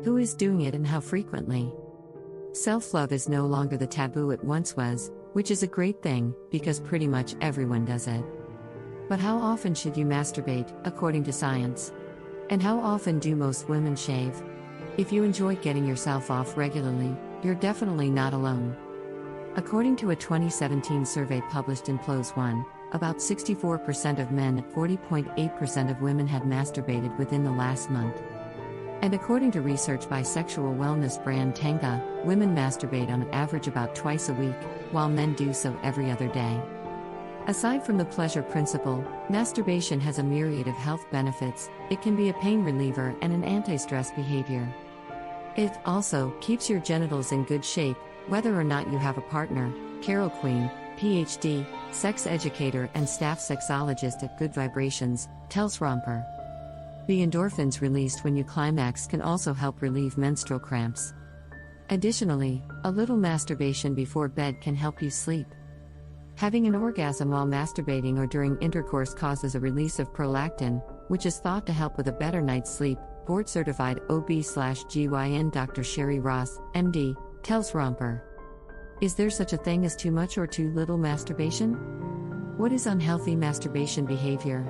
Who is doing it and how frequently? Self-love is no longer the taboo it once was, which is a great thing, because pretty much everyone does it. But how often should you masturbate, according to science? And how often do most women shave? If you enjoy getting yourself off regularly, you're definitely not alone. According to a 2017 survey published in PLOS One, about 64% of men and 40.8% of women had masturbated within the last month. And according to research by sexual wellness brand TENGA, women masturbate on average about twice a week, while men do so every other day. Aside from the pleasure principle, masturbation has a myriad of health benefits. It can be a pain reliever and an anti-stress behavior. It also keeps your genitals in good shape, whether or not you have a partner. Carol Queen, Ph.D., sex educator and staff sexologist at Good Vibrations, tells Romper. The endorphins released when you climax can also help relieve menstrual cramps. Additionally, a little masturbation before bed can help you sleep. Having an orgasm while masturbating or during intercourse causes a release of prolactin, which is thought to help with a better night's sleep. Board-certified OB/GYN Dr. Sherry Ross, MD, tells Romper. Is there such a thing as too much or too little masturbation? What is unhealthy masturbation behavior?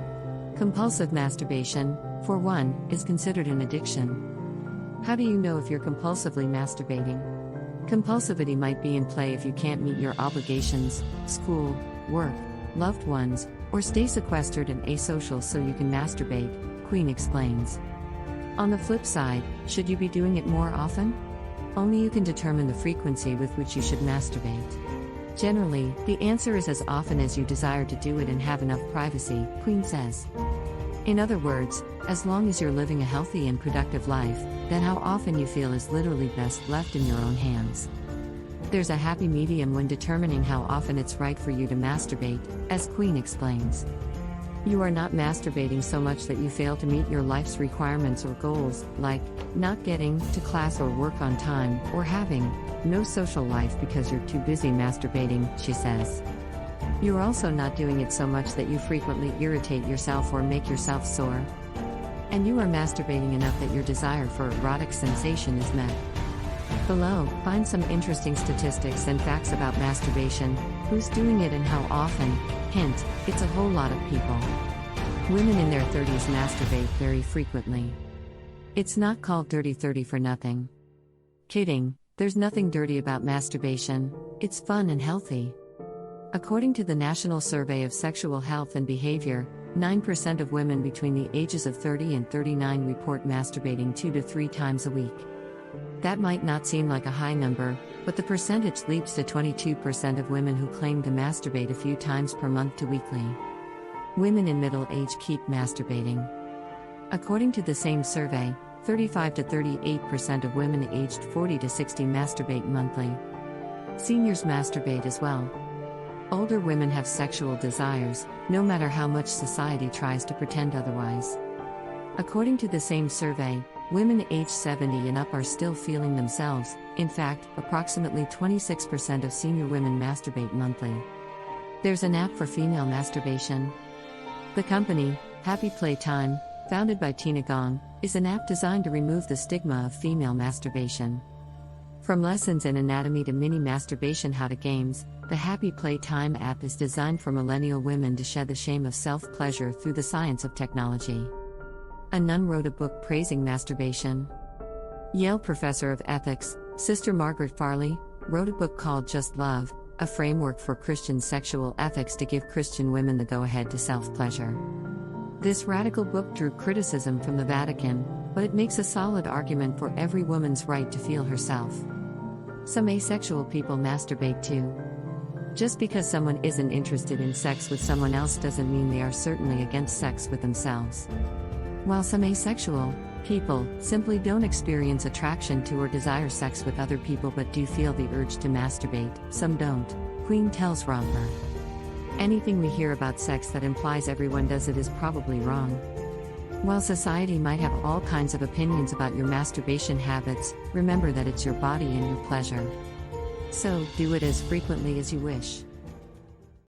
Compulsive masturbation, for one, is considered an addiction. How do you know if you're compulsively masturbating? Compulsivity might be in play if you can't meet your obligations, school, work, loved ones, or stay sequestered and asocial so you can masturbate, Queen explains. On the flip side, should you be doing it more often? Only you can determine the frequency with which you should masturbate. Generally, the answer is as often as you desire to do it and have enough privacy, Queen says. In other words, as long as you're living a healthy and productive life, then how often you feel is literally best left in your own hands. There's a happy medium when determining how often it's right for you to masturbate, as Queen explains. You are not masturbating so much that you fail to meet your life's requirements or goals, like not getting to class or work on time, or having no social life because you're too busy masturbating, she says. You're also not doing it so much that you frequently irritate yourself or make yourself sore. And you are masturbating enough that your desire for erotic sensation is met. Below, find some interesting statistics and facts about masturbation, who's doing it and how often. Hint, it's a whole lot of people. Women in their 30s masturbate very frequently. It's not called dirty 30 for nothing. Kidding, there's nothing dirty about masturbation, it's fun and healthy. According to the National Survey of Sexual Health and Behavior, 9% of women between the ages of 30 and 39 report masturbating 2 to 3 times a week. That might not seem like a high number, but the percentage leaps to 22% of women who claim to masturbate a few times per month to weekly. Women in middle age keep masturbating. According to the same survey, 35 to 38% of women aged 40 to 60 masturbate monthly. Seniors masturbate as well. Older women have sexual desires, no matter how much society tries to pretend otherwise. According to the same survey, women aged 70 and up are still feeling themselves. In fact, approximately 26% of senior women masturbate monthly. There's an app for female masturbation. The company, Happy Playtime, founded by Tina Gong, is an app designed to remove the stigma of female masturbation. From lessons in anatomy to mini masturbation how to games, the Happy Playtime app is designed for millennial women to shed the shame of self-pleasure through the science of technology. A nun wrote a book praising masturbation. Yale professor of ethics, Sister Margaret Farley, wrote a book called Just Love, a framework for Christian sexual ethics to give Christian women the go-ahead to self-pleasure. This radical book drew criticism from the Vatican, but it makes a solid argument for every woman's right to feel herself. Some asexual people masturbate too. Just because someone isn't interested in sex with someone else doesn't mean they are certainly against sex with themselves. While some asexual people simply don't experience attraction to or desire sex with other people but do feel the urge to masturbate, some don't, Queen tells Romper. Anything we hear about sex that implies everyone does it is probably wrong. While society might have all kinds of opinions about your masturbation habits, remember that it's your body and your pleasure. So, do it as frequently as you wish.